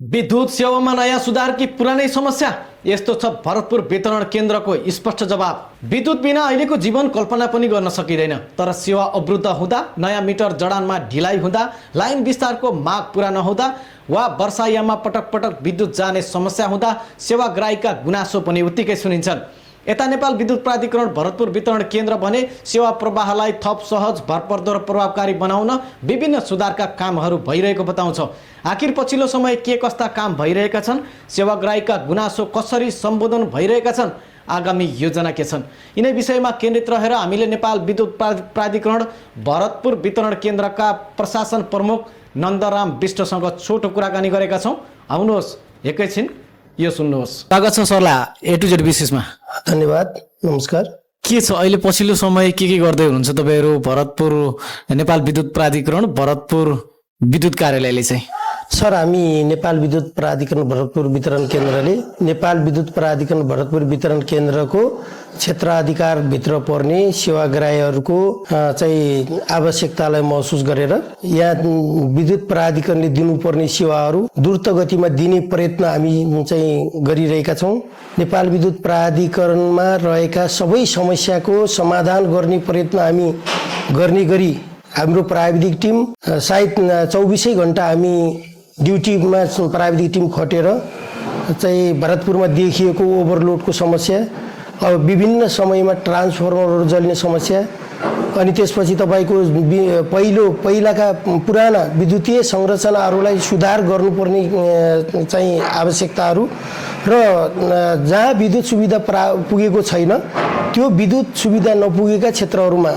विद्युत सेवामा नयाँ सुधार कि पुरानै समस्या? यस्तो छ भरतपुर वितरण केन्द्रको स्पष्ट जवाब। विद्युत बिना अहिलेको जीवन कल्पना पनि गर्न सकिँदैन। तर सेवा अवरुद्ध हुँदा, नयाँ मिटर जडानमा ढिलाइ हुँदा, लाइन विस्तारको माग पुरा नहुँदा वा वर्षायाममा पटक पटक विद्युत जाने समस्या हुँदा सेवाग्राहीका गुनासो पनि उत्तिकै सुनिन्छन्। यता नेपाल विद्युत प्राधिकरण भरतपुर वितरण केन्द्र भने सेवा प्रवाहलाई थप सहज, भरपर्दो र प्रभावकारी बनाउन विभिन्न सुधारका कामहरू भइरहेको बताउँछ। आखिर पछिल्लो समय के कस्ता काम भइरहेका छन्? सेवाग्राहीका गुनासो कसरी सम्बोधन भइरहेका छन्? आगामी योजना के छन्? यिनै विषयमा केन्द्रित रहेर हामीले नेपाल विद्युत प्राधिकरण भरतपुर वितरण केन्द्रका प्रशासन प्रमुख नन्दराम विष्टसँग छोटो कुराकानी गरेका छौँ। आउनुहोस् एकैछिन यो सुन्नुहोस्। स्वागत छ सरलाई A to Z विशेषमा। धन्यवाद, नमस्कार। के छ अहिले पछिल्लो समय के गर्दै हुनुहुन्छ तपाईँहरू भरतपुर नेपाल विद्युत प्राधिकरण भरतपुर विद्युत कार्यालयले चाहिँ? सर, हामी नेपाल विद्युत प्राधिकरण भरतपुर वितरण केन्द्रले नेपाल विद्युत प्राधिकरण भरतपुर वितरण केन्द्रको क्षेत्राधिकारभित्र पर्ने सेवाग्राहीहरूको चाहिँ आवश्यकतालाई महसुस गरेर यहाँ विद्युत प्राधिकरणले दिनुपर्ने सेवाहरू द्रुत गतिमा दिने प्रयत्न हामी चाहिँ गरिरहेका छौँ। नेपाल विद्युत प्राधिकरणमा रहेका सबै समस्याको समाधान गर्ने प्रयत्न हामी गर्ने गरी हाम्रो प्राविधिक टिम सायद 24 घण्टा हामी ड्युटीमा प्राविधिक टिम खटेर चाहिँ भरतपुरमा देखिएको ओभरलोडको समस्या, अब विभिन्न समयमा ट्रान्सफर्मरहरू जल्ने समस्या, अनि त्यसपछि तपाईँको पहिलाका पुराना विद्युतीय संरचनाहरूलाई सुधार गर्नुपर्ने चाहिँ आवश्यकताहरू र जहाँ विद्युत सुविधा पुगेको छैन त्यो विद्युत सुविधा नपुगेका क्षेत्रहरूमा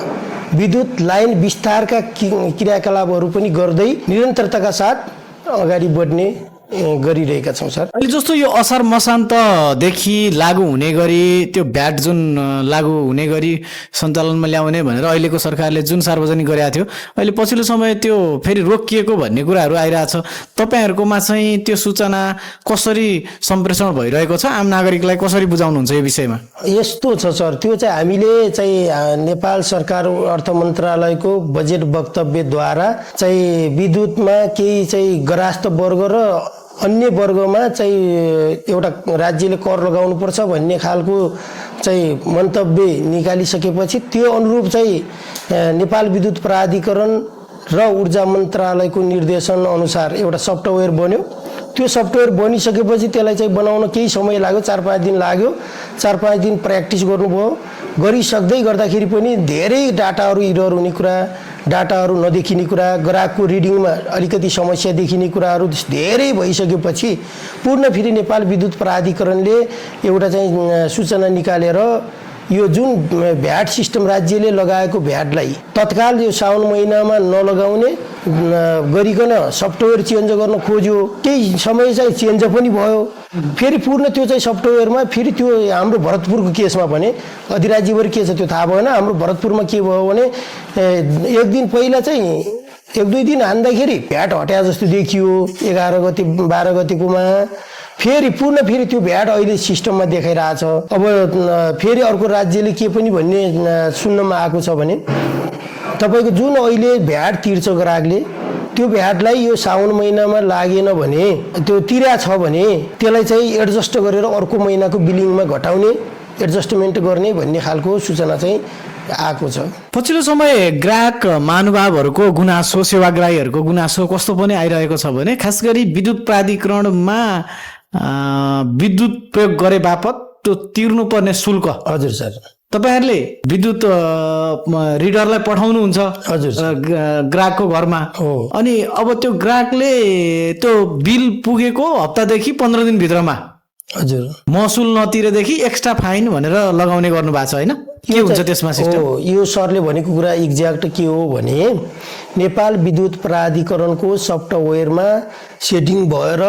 विद्युत लाइन विस्तारका क्रियाकलापहरू पनि गर्दै निरन्तरताका साथ अगाडि बढ्ने गरिरहेका छौँ सर। अहिले जस्तो यो असार मसान्तदेखि लागू हुने गरी त्यो भ्याट जुन लागू हुने गरी सञ्चालनमा ल्याउने भनेर अहिलेको सरकारले जुन सार्वजनिक गरेको थियो, अहिले पछिल्लो समय त्यो फेरि रोकिएको भन्ने कुराहरू आइरहेछ। तपाईँहरूकोमा चाहिँ त्यो सूचना कसरी सम्प्रेषण भइरहेको छ? आम नागरिकलाई कसरी बुझाउनुहुन्छ यो विषयमा? यस्तो छ सर, त्यो चाहिँ हामीले चाहिँ नेपाल सरकार अर्थ मन्त्रालयको बजेट वक्तव्यद्वारा चाहिँ विद्युतमा केही चाहिँ ग्राहस्थ वर्ग र अन्य वर्गमा चाहिँ एउटा राज्यले कर लगाउनुपर्छ भन्ने खालको चाहिँ मन्तव्य निकालिसकेपछि त्यो अनुरूप चाहिँ नेपाल विद्युत प्राधिकरण र ऊर्जा मन्त्रालयको निर्देशन अनुसार एउटा सफ्टवेयर बन्यो। त्यो सफ्टवेयर बनिसकेपछि त्यसलाई चाहिँ बनाउन केही समय लाग्यो, 4-5 दिन लाग्यो। 4-5 दिन प्र्याक्टिस गर्नुभयो। गरिसक्दै गर्दाखेरि पनि धेरै डाटाहरू इरर हुने कुरा, डाटाहरू नदेखिने कुरा, ग्राहकको रिडिङमा अलिकति समस्या देखिने कुराहरू धेरै भइसकेपछि पूर्ण फेरि नेपाल विद्युत प्राधिकरणले एउटा चाहिँ सूचना निकालेर यो जुन भ्याट सिस्टम राज्यले लगाएको भ्याटलाई तत्काल यो साउन महिनामा नलगाउने गरिकन सफ्टवेयर चेन्ज गर्न खोज्यो। केही समय चाहिँ चेन्ज पनि भयो। फेरि पूर्ण त्यो चाहिँ सफ्टवेयरमा फेरि त्यो हाम्रो भरतपुरको केसमा भने अधिराज्यभरि के छ त्यो थाहा भएन। हाम्रो भरतपुरमा के भयो भने एक दिन पहिला चाहिँ 1-2 दिन हान्दाखेरि भ्याट हट्या जस्तो देखियो 11 गते 12 गतेकोमा। फेरि फेरि त्यो भ्याट अहिले सिस्टममा देखाइरहेछ। अब फेरि अर्को राज्यले के पनि भन्ने सुन्नमा आएको छ भने तपाईँको जुन अहिले भ्याट तिर्छ ग्राहकले त्यो भ्याटलाई यो साउन महिनामा लागेन भने त्यो तिर्या छ भने त्यसलाई चाहिँ एडजस्ट गरेर अर्को महिनाको बिलिङमा घटाउने एडजस्टमेन्ट गर्ने भन्ने खालको सूचना चाहिँ आएको छ। पछिल्लो समय ग्राहक महानुभावहरूको गुनासो, सेवाग्राहीहरूको गुनासो कस्तो पनि आइरहेको छ भने खास गरी विद्युत प्राधिकरणमा विद्युत प्रयोग गरे बापत त्यो तिर्नुपर्ने शुल्क। हजुर सर, तपाईहरुले विद्युत रिडरलाई पठाउनुहुन्छ हजुर ग्राहकको घरमा, अनि अब त्यो ग्राहकले त्यो बिल पुगेको हप्तादेखि 15 दिन भित्रमा हजुर महसुल नतिरेदेखि एक्स्ट्रा फाइन भनेर लगाउने गर्नु भएको छ हैन? के हुन्छ त्यसमा सिस्टम? यो सरले भनेको कुरा एक्ज्याक्ट के हो भने नेपाल विद्युत प्राधिकरणको सफ्टवेयरमा सेटिङ भएर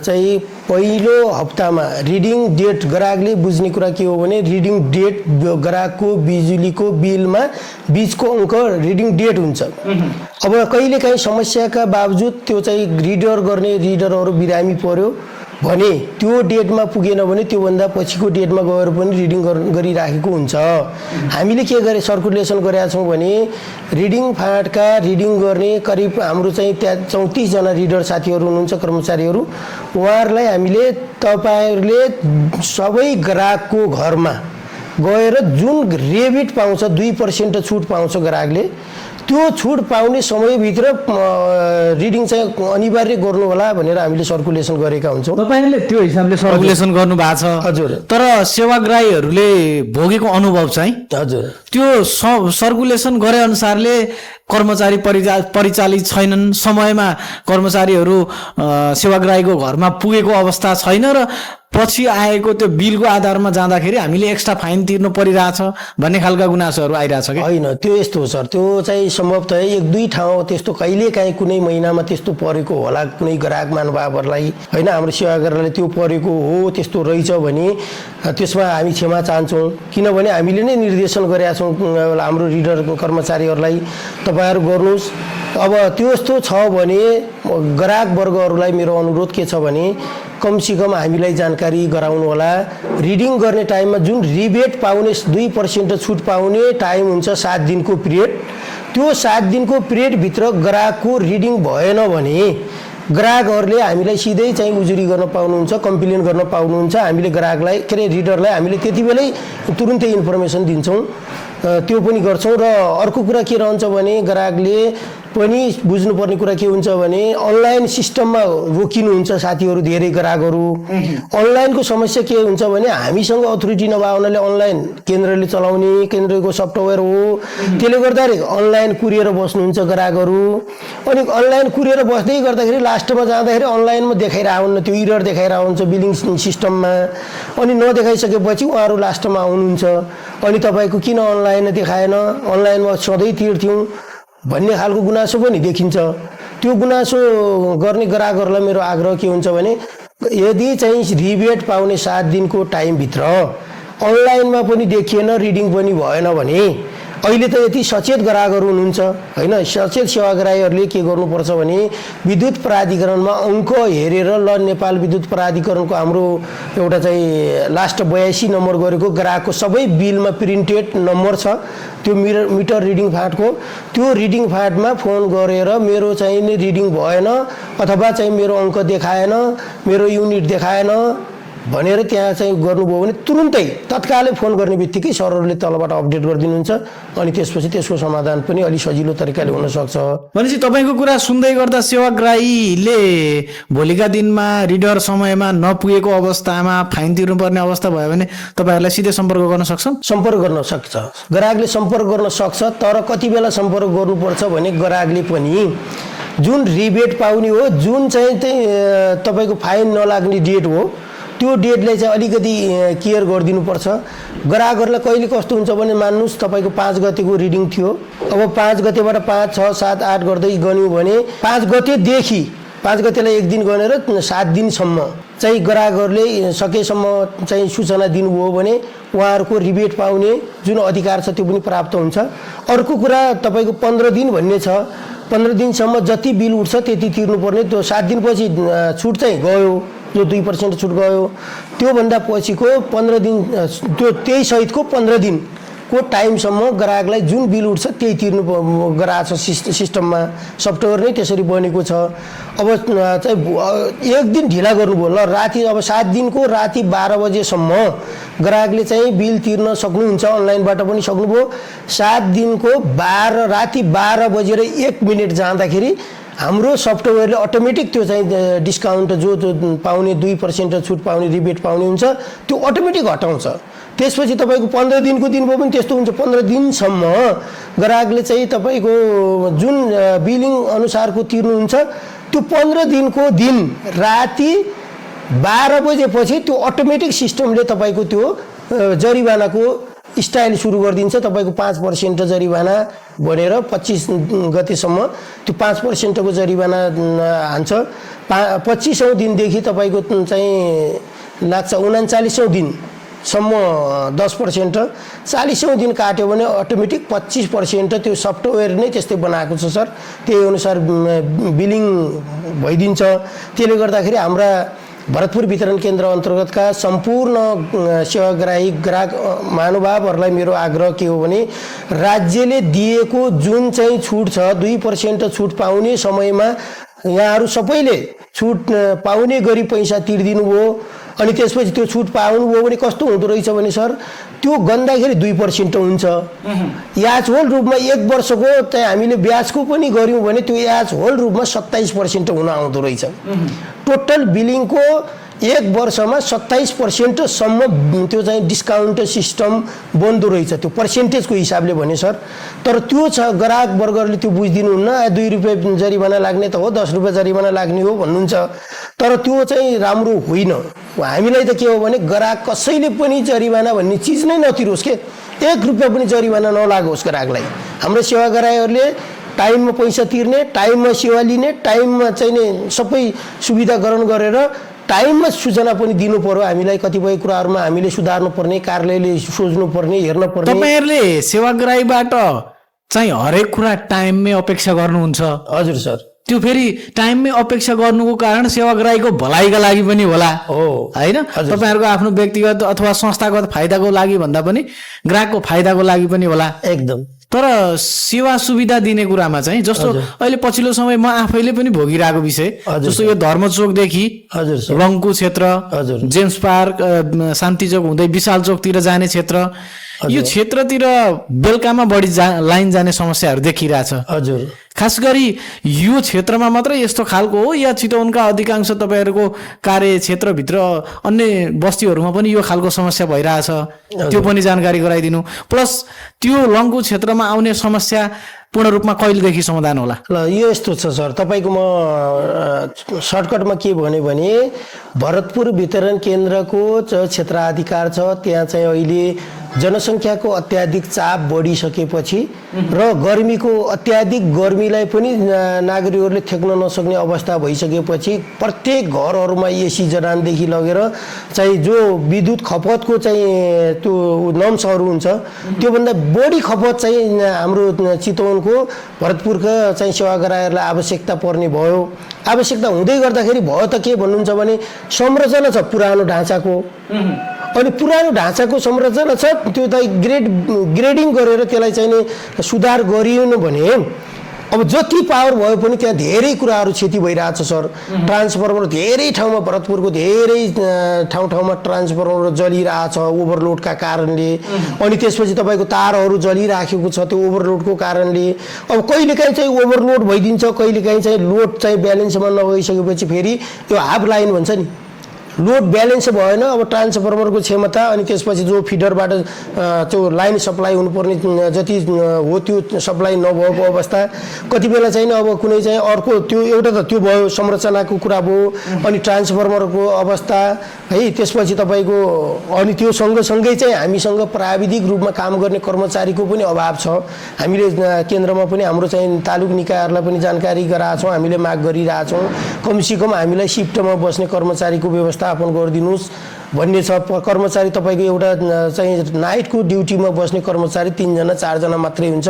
चाहिँ पहिलो हप्तामा रिडिङ डेट ग्राहकले बुझ्ने कुरा के हो भने रिडिङ डेट ग्राहकको बिजुलीको बिलमा बीचको अङ्क रिडिङ डेट हुन्छ। अब कहिलेकाहीँ समस्याका बावजुद त्यो चाहिँ रिडर गर्ने रिडरहरू बिरामी पर्यो, भने त्यो डेटमा पुगेन भने त्योभन्दा पछिको डेटमा गएर पनि रिडिङ गरिराखेको हुन्छ। हामीले के गरे सर्कुलेसन गरेका छौँ भने रिडिङ फाँटका रिडिङ गर्ने करिब हाम्रो चाहिँ त्यहाँ 34 जना रिडर साथीहरू हुनुहुन्छ कर्मचारीहरू, उहाँहरूलाई हामीले तपाईँहरूले सबै ग्राहकको घरमा गएर जुन रेबिट पाउँछ 2% छुट पाउँछ ग्राहकले, त्यो छुट पाउने समयभित्र रिडिङ चाहिँ अनिवार्य गर्नु होला भनेर हामीले सर्कुलेसन गरेका हुन्छौँ। तपाईँहरूले त्यो हिसाबले सर्कुलेसन गर्नु भएको छ। हजुर। तर सेवाग्राहीहरूले भोगेको अनुभव चाहिँ हजुर त्यो सर्कुलेसन गरे अनुसारले कर्मचारी परिचालित छैनन्, समयमा कर्मचारीहरू सेवाग्राहीको घरमा पुगेको अवस्था छैन र पछि आएको त्यो बिलको आधारमा जाँदाखेरि हामीले एक्स्ट्रा फाइन तिर्नु परिरहेछ भन्ने खालका गुनासोहरू आइरहेछ कि होइन? त्यो यस्तो हो सर, त्यो चाहिँ सम्भवतः 1-2 ठाउँ त्यस्तो कहिलेकाहीँ कुनै महिनामा त्यस्तो परेको होला कुनै ग्राहक महानुभावहरूलाई, होइन, हाम्रो सेवाग्राहीलाई त्यो परेको हो, त्यस्तो रहेछ भने त्यसमा हामी क्षमा चाहन्छौँ। किनभने हामीले नै निर्देशन गरेका छौँ हाम्रो रिडर कर्मचारीहरूलाई, तपाईँहरू गर्नुहोस्। अब त्यो यस्तो छ भने ग्राहक वर्गहरूलाई मेरो अनुरोध के छ भने कमसेकम हामीलाई जानकारी गराउनु होला। रिडिङ गर्ने टाइममा जुन रिबेट पाउने 2% छुट पाउने टाइम हुन्छ 7 दिनको पिरियड, त्यो 7 दिनको पिरियडभित्र ग्राहकको रिडिङ भएन भने ग्राहकहरूले हामीलाई सिधै चाहिँ उजुरी गर्न पाउनुहुन्छ, कम्प्लेन गर्न पाउनुहुन्छ। हामीले ग्राहकलाई के अरे रिडरलाई हामीले त्यति बेलै तुरुन्तै इन्फर्मेसन दिन्छौँ, त्यो पनि गर्छौँ। र अर्को कुरा के रहन्छ भने ग्राहकले पनि बुझ्नुपर्ने कुरा के हुन्छ भने अनलाइन सिस्टममा रोकिनुहुन्छ साथीहरू, धेरै ग्राहकहरू। अनलाइनको समस्या के हुन्छ भने हामीसँग अथोरिटी नभएकोले अनलाइन केन्द्रले चलाउने केन्द्रको सफ्टवेयर हो, त्यसले गर्दाखेरि अनलाइन कुरिएर बस्नुहुन्छ ग्राहकहरू। अनि अनलाइन कुरिएर बस्दै गर्दाखेरि लास्टमा जाँदाखेरि अनलाइनमा देखाइरहन्न, त्यो इरर देखाइरहन्छ बिलिङ सिस्टममा। अनि नदेखाइसकेपछि उहाँहरू लास्टमा आउनुहुन्छ, अनि तपाईँको किन अनलाइन देखाएन, अनलाइनमा सधैँ तिर्थ्यौँ भन्ने खालको गुनासो पनि देखिन्छ। त्यो गुनासो गर्ने ग्राहकहरूलाई मेरो आग्रह के हुन्छ भने यदि चाहिँ रिबेट पाउने 7 दिनको टाइमभित्र अनलाइनमा पनि देखिएन, रिडिङ पनि भएन भने अहिले त यति सचेत ग्राहकहरू हुनुहुन्छ, होइन, सचेत सेवाग्राहीहरूले के गर्नुपर्छ भने विद्युत प्राधिकरणमा अङ्क हेरेर ल नेपाल विद्युत प्राधिकरणको हाम्रो एउटा चाहिँ लास्ट 82 नम्बर गरेको ग्राहकको सबै बिलमा प्रिन्टेड नम्बर छ, त्यो मिटर रिडिङ फाँटको, त्यो रिडिङ फाँटमा फोन गरेर मेरो चाहिँ नि रिडिङ भएन अथवा चाहिँ मेरो अङ्क देखाएन, मेरो युनिट देखाएन भनेर त्यहाँ चाहिँ गर्नुभयो भने तुरुन्तै तत्कालै फोन गर्ने बित्तिकै सरहरूले तलबाट अपडेट गरिदिनुहुन्छ। अनि त्यसपछि त्यसको समाधान पनि अलि सजिलो तरिकाले हुनसक्छ। भनेपछि तपाईँको कुरा सुन्दै गर्दा सेवाग्राहीले भोलिका दिनमा रिडर समयमा नपुगेको अवस्थामा फाइन तिर्नुपर्ने अवस्था भयो भने तपाईँहरूलाई सिधै सम्पर्क गर्न सक्छन्? सम्पर्क गर्न सक्छ, ग्राहकले सम्पर्क गर्न सक्छ। तर कति बेला सम्पर्क गर्नुपर्छ भने ग्राहकले पनि जुन रिबेट पाउने हो, जुन चाहिँ तपाईँको फाइन नलाग्ने डेट हो, त्यो डेटलाई चाहिँ अलिकति केयर गरिदिनुपर्छ। ग्राहकहरूलाई कहिले कस्तो हुन्छ भने मान्नुहोस् तपाईँको 5 गतेको रिडिङ थियो, अब 5 गतेबाट 5, 6, 7, 8 गर्दै गन्यो भने 5 गतेदेखि 5 गतेलाई 1 दिन गनेर 7 दिनसम्म चाहिँ ग्राहकहरूले सकेसम्म चाहिँ सूचना दिनुभयो भने उहाँहरूको रिबेट पाउने जुन अधिकार छ त्यो पनि प्राप्त हुन्छ। अर्को कुरा तपाईँको 15 दिन भन्ने छ, 15 दिनसम्म जति बिल उठ्छ त्यति तिर्नुपर्ने। त्यो 7 दिनपछि छुट चाहिँ गयो, जो 2% छुट गयो, त्योभन्दा पछिको 15 दिन त्यो त्यही सहितको 15 दिनको टाइमसम्म ग्राहकलाई जुन बिल उठ्छ त्यही तिर्नु गराएको छ सिस्टममा, सफ्टवेयर नै त्यसरी बनेको छ। अब चाहिँ 1 दिन ढिला गर्नुभयो ल, राति अब 7 दिनको राति 12 बजेसम्म ग्राहकले चाहिँ बिल तिर्न सक्नुहुन्छ, अनलाइनबाट पनि सक्नुभयो। 7 दिनको राति 12 बजेर 1 मिनट जाँदाखेरि हाम्रो सफ्टवेयरले अटोमेटिक त्यो चाहिँ डिस्काउन्ट जो पाउने 2% छुट पाउने रिबेट पाउने हुन्छ त्यो अटोमेटिक हटाउँछ। त्यसपछि तपाईँको 15 दिनको दिन पनि त्यस्तो हुन्छ, 15 दिनसम्म ग्राहकले चाहिँ तपाईँको जुन बिलिङ अनुसारको तिर्नुहुन्छ त्यो 15 दिनको दिन राति 12 बजेपछि त्यो अटोमेटिक सिस्टमले तपाईँको त्यो जरिवानाको स्टाइल सुरु गरिदिन्छ। तपाईँको 5% जरिवाना भनेर 25 गतेसम्म त्यो 5%को जरिवाना हान्छ। 25औँ दिनदेखि तपाईँको चाहिँ लाग्छ 39औँ दिनसम्म 10%, 40औँ दिन काट्यो भने अटोमेटिक 25% त्यो सफ्टवेयर नै त्यस्तै बनाएको छ सर, त्यही अनुसार बिलिङ भइदिन्छ। त्यसले गर्दाखेरि हाम्रा भरतपुर वितरण केन्द्र अन्तर्गतका सम्पूर्ण सेवाग्राही ग्राहक महानुभावहरूलाई मेरो आग्रह के हो भने राज्यले दिएको जुन चाहिँ छुट छ 2% छुट पाउने समयमा यहाँहरू सबैले छुट पाउने गरी पैसा तिर्दिनु भयो अनि त्यसपछि त्यो छुट पाउनुभयो भने कस्तो हुँदो रहेछ भने सर त्यो गन्दाखेरि 2% हुन्छ याज होल रूपमा 1 वर्षको चाहिँ हामीले ब्याजको पनि गऱ्यौँ भने त्यो याज होल रूपमा 27% हुन आउँदो रहेछ टोटल बिलिङको 1 वर्षमा 27% सम्म त्यो चाहिँ डिस्काउन्ट सिस्टम बन्दो रहेछ त्यो पर्सेन्टेजको हिसाबले भने सर तर त्यो छ ग्राहक वर्गहरूले त्यो बुझिदिनुहुन्न 2 रुपियाँ जरिवाना लाग्ने त हो 10 रुपियाँ जरिवाना लाग्ने हो भन्नुहुन्छ तर त्यो चाहिँ राम्रो होइन हामीलाई त के हो भने ग्राहक कसैले पनि जरिवाना भन्ने चिज नै नतिरोस् के 1 रुपियाँ पनि जरिवाना नलागोस् ग्राहकलाई हाम्रो सेवाग्राहीहरूले टाइममा पैसा तिर्ने टाइममा सेवा लिने टाइममा चाहिँ नि सबै सुविधा ग्रहण गरेर टाइममा सूचना पनि दिनु पर्यो हामीलाई कतिपय कुराहरुमा हामीले सुधार्नु पर्ने कार्यालयले सोच्नु पर्ने हेर्न पर्ने तपाईहरुले सेवाग्राहीबाट चाहिँ हरेक कुरा टाइममै अपेक्षा गर्नुहुन्छ हजुर सर त्यो फेरि टाइममै अपेक्षा गर्नुको कारण सेवाग्राहीको भलाइका लागि पनि होला हो हैन तपाईहरुको आफ्नो व्यक्तिगत अथवा संस्थागत फाइदाको लागि भन्दा पनि ग्राहकको फाइदाको लागि पनि होला एकदम तर सेवा सुविधा दिने कुरामा चाहिँ जस्तो अहिले पछिल्लो समय म आफैले पनि भोगिरहेको विषय जस्तो यो धर्मचोकदेखि रंगको क्षेत्र जेम्स पार्क शान्ति चोक हुँदै विशाल चोकतिर जाने क्षेत्र यो क्षेत्रतिर बेलुकामा बढी लाइन जाने समस्याहरू देखिरहेछ हजुर खास गरी यो क्षेत्रमा मात्र यस्तो खालको हो या चितवनका अधिकांश तपाईहरुको कार्य क्षेत्रभित्र अन्य बस्तीहरुमा पनि यो खालको समस्या भइरहेछ त्यो पनि जानकारी गराइदिनु प्लस त्यो लंगु क्षेत्रमा आउने समस्या पूर्ण रूपमा कहिलेदेखि समाधान होला ल यो यस्तो छ सर तपाईको म सर्टकटमा के भने भरतपुर वितरण केन्द्रको क्षेत्राधिकार छ त्यहाँ चाहिँ अहिले जनसंख्याको अत्याधिक चाप बढिसकेपछि र गर्मीको अत्याधिक गर्मीलाई पनि नागरिकहरूले थेक्न नसक्ने अवस्था भइसकेपछि प्रत्येक घरहरुमा एसी जडानदेखि लगेर चाहिँ जो विद्युत खपतको चाहिँ त्यो नम्सहरु हुन्छ त्यो भन्दा बढी खपत चाहिँ हाम्रो चितवनको भरतपुरका चाहिँ सेवाग्राहीहरूलाई आवश्यकता पर्ने भयो आवश्यकता हुँदै गर्दाखेरि भयो त के भन्नुहुन्छ भने संरचना छ पुरानो ढाँचाको अनि पुरानो ढाँचाको संरचना छ त्यो त ग्रेडिङ गरेर त्यसलाई चाहिँ सुधार गरिएन भने अब जति पावर भयो पनि त्यहाँ धेरै कुराहरू क्षति भइरहेछ सर ट्रान्सफर्मर धेरै ठाउँमा भरतपुरको धेरै ठाउँमा ट्रान्सफर्मर जलिरहेछ ओभरलोडका कारणले अनि त्यसपछि तपाईको तारहरू जलिराखेको छ त्यो ओभरलोडको कारणले अब कहिलेकाहीँ चाहिँ ओभरलोड भइदिन्छ कहिलेकाहीँ चाहिँ लोड चाहिँ ब्यालेन्समा नभइसकेपछि फेरि त्यो हाफ लाइन भन्छ नि लोड ब्यालेन्स भएन अब ट्रान्सफर्मरको क्षमता अनि त्यसपछि जो फिडरबाट त्यो लाइन सप्लाई हुनुपर्ने जति हो त्यो सप्लाई नभएको अवस्था कति बेला चाहिँ अब कुनै चाहिँ अर्को त्यो एउटा त त्यो भयो संरचनाको कुरा भयो अनि ट्रान्सफर्मरको अवस्था है त्यसपछि तपाईको अनि त्यो सँगसँगै चाहिँ हामीसँग प्राविधिक रूपमा काम गर्ने कर्मचारीको पनि अभाव छ हामीले केन्द्रमा पनि हाम्रो चाहिँ तालुक निकायहरूलाई पनि जानकारी गराछौँ हामीले माग गरिरहेछौँ कमसेकम हामीलाई शिफ्टमा बस्ने कर्मचारीको व्यवस्था स्थापन गरिदिनुस् भन्ने छ कर्मचारी तपाईको एउटा चाहिँ नाइटको ड्युटीमा बस्ने कर्मचारी 3 जना 4 जना मात्रै हुन्छ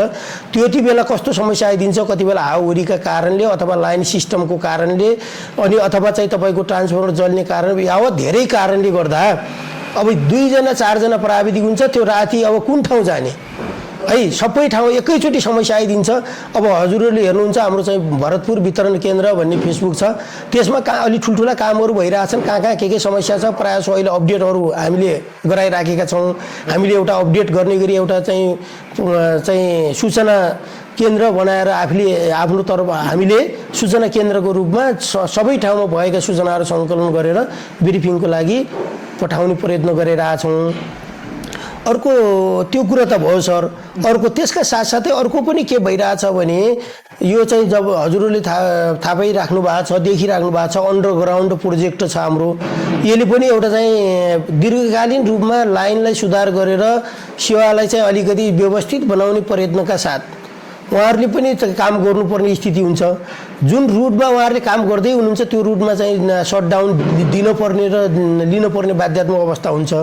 त्यति बेला कस्तो समस्या आइदिन्छ कति बेला हावाहुरीका कारणले अथवा लाइन सिस्टमको कारणले अनि अथवा चाहिँ तपाईको ट्रान्सफर्मर जल्ने कारण यावत धेरै कारणले गर्दा अब 2 जना 4 जना प्राविधिक हुन्छ त्यो राति अब कुन ठाउँ जाने है सबै ठाउँ एकैचोटी समस्या आइदिन्छ अब हजुरहरूले हेर्नुहुन्छ हाम्रो चाहिँ भरतपुर वितरण केन्द्र भन्ने फेसबुक छ त्यसमा अलि ठुल्ठुला कामहरू भइरहेछन् कहाँ के समस्या छ प्रायः सो अहिले अपडेटहरू हामीले गराइराखेका छौँ हामीले एउटा अपडेट गर्ने गरी एउटा चाहिँ सूचना केन्द्र बनाएर आफूले आफ्नो तर्फ हामीले सूचना केन्द्रको रूपमा सबै ठाउँमा भएका सूचनाहरू सङ्कलन गरेर ब्रिफिङको लागि पठाउने प्रयत्न गरिरहेछौँ अर्को त्यो कुरा त भयो सर अर्को त्यसका साथसाथै अर्को पनि के भइरहेछ भने यो चाहिँ जब हजुरहरूले थाहा पाइराख्नु भएको छ देखिराख्नु भएको छ अन्डरग्राउन्ड प्रोजेक्ट छ हाम्रो यसले पनि एउटा चाहिँ दीर्घकालीन रूपमा लाइनलाई सुधार गरेर सेवालाई चाहिँ अलिकति व्यवस्थित बनाउने प्रयत्नका साथ उहाँहरूले पनि काम गर्नुपर्ने स्थिति हुन्छ। जुन रुटमा उहाँहरूले काम गर्दै हुनुहुन्छ त्यो रुटमा चाहिँ सटडाउन दिनुपर्ने र लिनुपर्ने बाध्यात्मक अवस्था हुन्छ।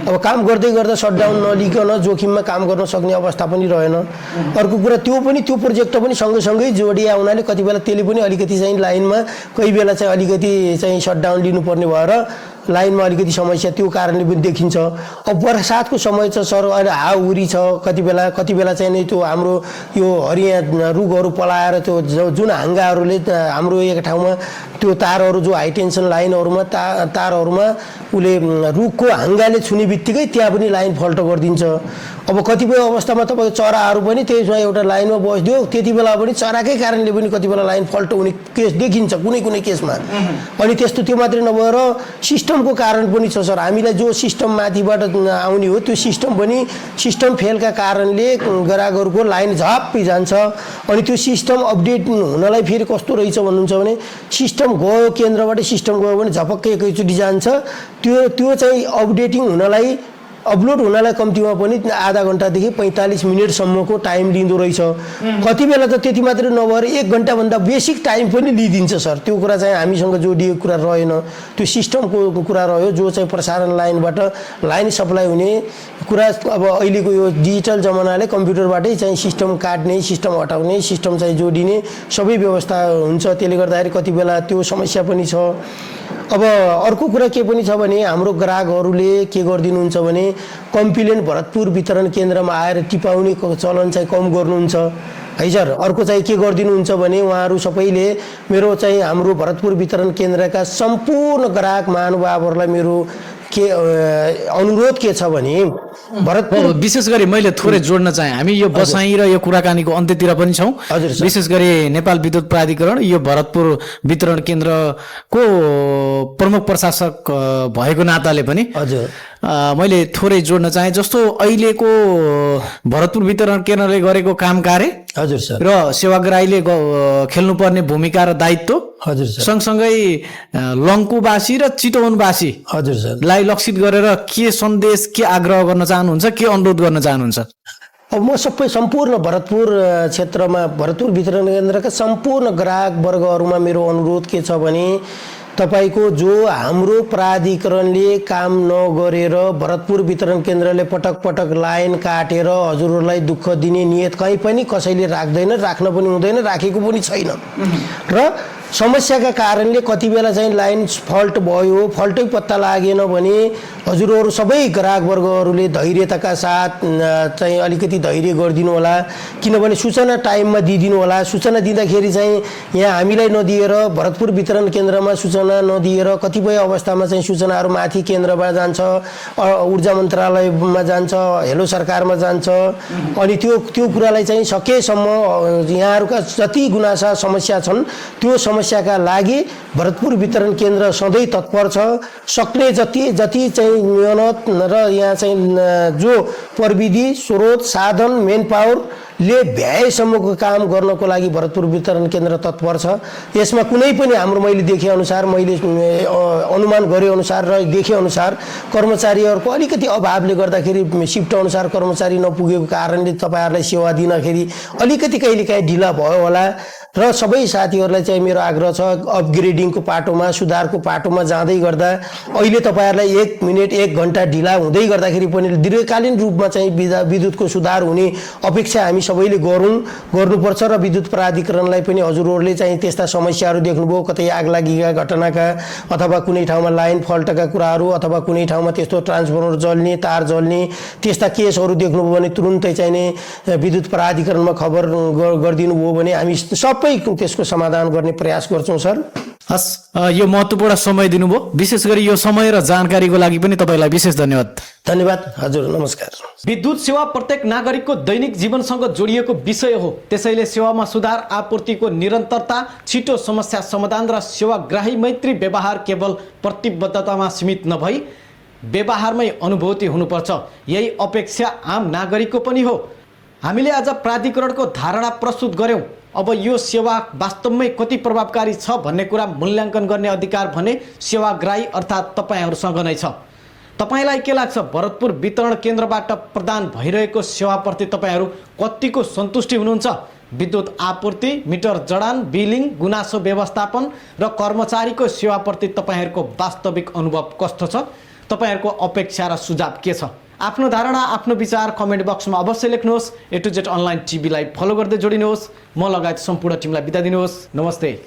अब काम गर्दै गर्दा सटडाउन नलिकन जोखिममा काम गर्न सक्ने अवस्था पनि रहेन। अर्को कुरा त्यो प्रोजेक्ट पनि सँगसँगै जोडिया हुनाले कति बेला त्यसले पनि अलिकति चाहिँ लाइनमा कोही बेला चाहिँ अलिकति चाहिँ सटडाउन लिनुपर्ने भएर लाइनमा अलिकति समस्या त्यो कारणले पनि देखिन्छ। अब बर्सातको समय छ सर, अहिले हाउहुरी छ, कति बेला चाहिँ नि त्यो हाम्रो यो हरिया रुखहरू पलाएर त्यो जुन हाँगाहरूले हाम्रो एक ठाउँमा त्यो तारहरू जो हाई टेन्सन लाइनहरूमा तारहरूमा उसले रुखको हाँगाले छुने बित्तिकै त्यहाँ पनि लाइन फल्ट गरिदिन्छ। अब कतिपय अवस्थामा तपाईँको चराहरू पनि त्यसमा एउटा लाइनमा बस्दियो, त्यति बेला पनि चराकै कारणले पनि कति बेला लाइन फल्ट हुने केस देखिन्छ कुनै केसमा। अनि त्यस्तो त्यो मात्रै नभएर सिस्टमको कारण पनि छ सर। हामीलाई जो सिस्टम माथिबाट आउने हो त्यो सिस्टम फेलका कारणले ग्राहकहरूको लाइन झप्पी जान्छ। अनि त्यो सिस्टम अपडेट हुनलाई फेरि कस्तो रहेछ भन्नुहुन्छ भने सिस्टम गयो केन्द्रबाट सिस्टम गयो भने झपक्कै एकैचोटि जान्छ। त्यो चाहिँ अपलोड हुनलाई कम्तीमा पनि आधा घन्टादेखि 45 मिनटसम्मको टाइम लिँदो रहेछ। कति बेला त त्यति मात्रै नभएर 1 घन्टाभन्दा बेसिक टाइम पनि लिइदिन्छ सर। त्यो कुरा चाहिँ हामीसँग जोडिएको कुरा रहेन, त्यो सिस्टमको कुरा रह्यो जो चाहिँ प्रसारण लाइनबाट लाइन सप्लाई हुने कुरा। अब अहिलेको यो डिजिटल जमानाले कम्प्युटरबाटै चाहिँ सिस्टम काट्ने, सिस्टम हटाउने, सिस्टम चाहिँ जोडिने सबै व्यवस्था हुन्छ। त्यसले गर्दाखेरि कति बेला त्यो समस्या पनि छ। अब अर्को कुरा के पनि छ भने हाम्रो ग्राहकहरूले के गरिदिनुहुन्छ भने कम्प्लेन भरतपुर वितरण केन्द्रमा आएर टिपाउने चलन चाहिँ कम गर्नुहुन्छ है सर। अर्को चाहिँ के गरिदिनुहुन्छ भने उहाँहरू सबैले मेरो चाहिँ हाम्रो भरतपुर वितरण केन्द्रका सम्पूर्ण ग्राहक महानुभावहरूलाई मेरो के अनुरोध के छ भने भरतपुर विशेष गरी मैले थोरै जोड्न चाहे, हामी यो बसाइ र यो कुराकानीको अन्त्यतिर पनि छौँ। विशेष गरी नेपाल विद्युत प्राधिकरण यो भरतपुर वितरण केन्द्रको प्रमुख प्रशासक भएको नाताले पनि मैले थोरै जोड्न चाहे। जस्तो अहिलेको भरतपुर वितरण केन्द्रले गरेको काम कार्य हजुर सर र सेवाग्राहीले खेल्नुपर्ने भूमिका र दायित्व हजुर सर, सँगसँगै लङ्कुवासी र चितवनवासी हजुर सर लाई लक्षित गरेर के सन्देश, के आग्रह गर्न चाहनुहुन्छ, के अनुरोध गर्न चाहनुहुन्छ? अब म सम्पूर्ण भरतपुर क्षेत्रमा भरतपुर वितरण केन्द्रका सम्पूर्ण ग्राहक वर्गहरूमा मेरो अनुरोध के छ भने तपाईको जो हाम्रो प्राधिकरणले काम नगरेर भरतपुर वितरण केन्द्रले पटक पटक लाइन काटेर हजुरहरूलाई दुःख दिने नियत कहीँ पनि कसैले राख्दैन, राख्न पनि हुँदैन, राखेको पनि छैन। र समस्याका कारणले कति बेला चाहिँ लाइन फल्ट भयो, फल्टै पत्ता लागेन भने हजुरहरू सबै ग्राहक वर्गहरूले धैर्यताका साथ चाहिँ अलिकति धैर्य गरिदिनु होला। किनभने सूचना टाइममा दिइदिनु होला। सूचना दिँदाखेरि चाहिँ यहाँ हामीलाई नदिएर भरतपुर वितरण केन्द्रमा सूचना नदिएर कतिपय अवस्थामा चाहिँ सूचनाहरू माथि केन्द्रमा जान्छ, ऊर्जा मन्त्रालयमा जान्छ, हेलो सरकारमा जान्छ। अनि त्यो कुरालाई चाहिँ सकेसम्म यहाँहरूका जति गुनासा समस्या छन् त्यो समस्याका लागि भरतपुर वितरण केन्द्र सधैँ तत्पर छ। सक्ने जति चाहिँ मेहनत र यहाँ चाहिँ जो प्रविधि स्रोत साधन मेन पावरले भ्याएसम्मको काम गर्नको लागि भरतपुर वितरण केन्द्र तत्पर छ। यसमा कुनै पनि हाम्रो मैले देखेअनुसार, मैले अनुमान गरेअनुसार र देखेअनुसार कर्मचारीहरूको अलिकति अभावले गर्दाखेरि सिफ्ट अनुसार कर्मचारी नपुगेको कारणले तपाईँहरूलाई सेवा दिनखेरि अलिकति कहिलेकाहीँ ढिला भयो होला। र सबै साथीहरूलाई चाहिँ मेरो आग्रह छ अपग्रेडिङको पाटोमा, सुधारको पाटोमा जाँदै गर्दा अहिले तपाईँहरूलाई 1 मिनेट 1 घन्टा ढिला हुँदै गर्दाखेरि पनि दीर्घकालीन रूपमा चाहिँ विद्युतको सुधार हुने अपेक्षा हामी सबैले गर्नुपर्छ। र विद्युत प्राधिकरणलाई पनि हजुरहरूले चाहिँ त्यस्ता समस्याहरू देख्नुभयो, कतै आगलागीका घटनाका अथवा कुनै ठाउँमा लाइन फल्टका कुराहरू अथवा कुनै ठाउँमा त्यस्तो ट्रान्सफर्मर जल्ने, तार जल्ने त्यस्ता केसहरू देख्नुभयो भने तुरुन्तै चाहिँ नै विद्युत प्राधिकरणमा खबर गरिदिनु भयो भने हामी सबै त्यसको समाधान गर्ने प्रयास गर्छौं सर। हस्, यो महत्त्वपूर्ण समय दिनुभयो। विशेष गरी यो समय र जानकारीको लागि पनि तपाईलाई विशेष धन्यवाद। धन्यवाद हजुर, नमस्कार। विद्युत सेवा प्रत्येक नागरिकको दैनिक जीवनसँग जोडिएको विषय हो। त्यसैले सेवामा सुधार, आपूर्तिको निरन्तरता, छिटो समस्या समाधान र सेवाग्राही मैत्री व्यवहार केवल प्रतिबद्धतामा सीमित नभई व्यवहारमै अनुभूति हुनुपर्छ। यही अपेक्षा आम नागरिकको पनि हो। हामीले आज प्राधिकरणको धारणा प्रस्तुत गर्यौं। अब यो सेवा वास्तवमै कति प्रभावकारी छ भन्ने कुरा मूल्याङ्कन गर्ने अधिकार भने सेवाग्राही अर्थात् तपाईहरुसँग नै छ। तपाईलाई के लाग्छ, भरतपुर वितरण केन्द्रबाट प्रदान भइरहेको सेवाप्रति तपाईहरु कतिको सन्तुष्टि हुनुहुन्छ? विद्युत आपूर्ति, मिटर जडान, बिलिङ, गुनासो व्यवस्थापन र कर्मचारीको सेवाप्रति तपाईहरूको वास्तविक अनुभव कस्तो छ? तपाईहरूको अपेक्षा र सुझाव के छ? आफ्नो धारणा, आफ्नो विचार कमेन्ट बक्समा अवश्य लेख्नुहोस्। A to Z अनलाइन टिभीलाई फलो गर्दै जोडिनुहोस्। म लगायत सम्पूर्ण टिमलाई बिदा दिनुहोस्। नमस्ते।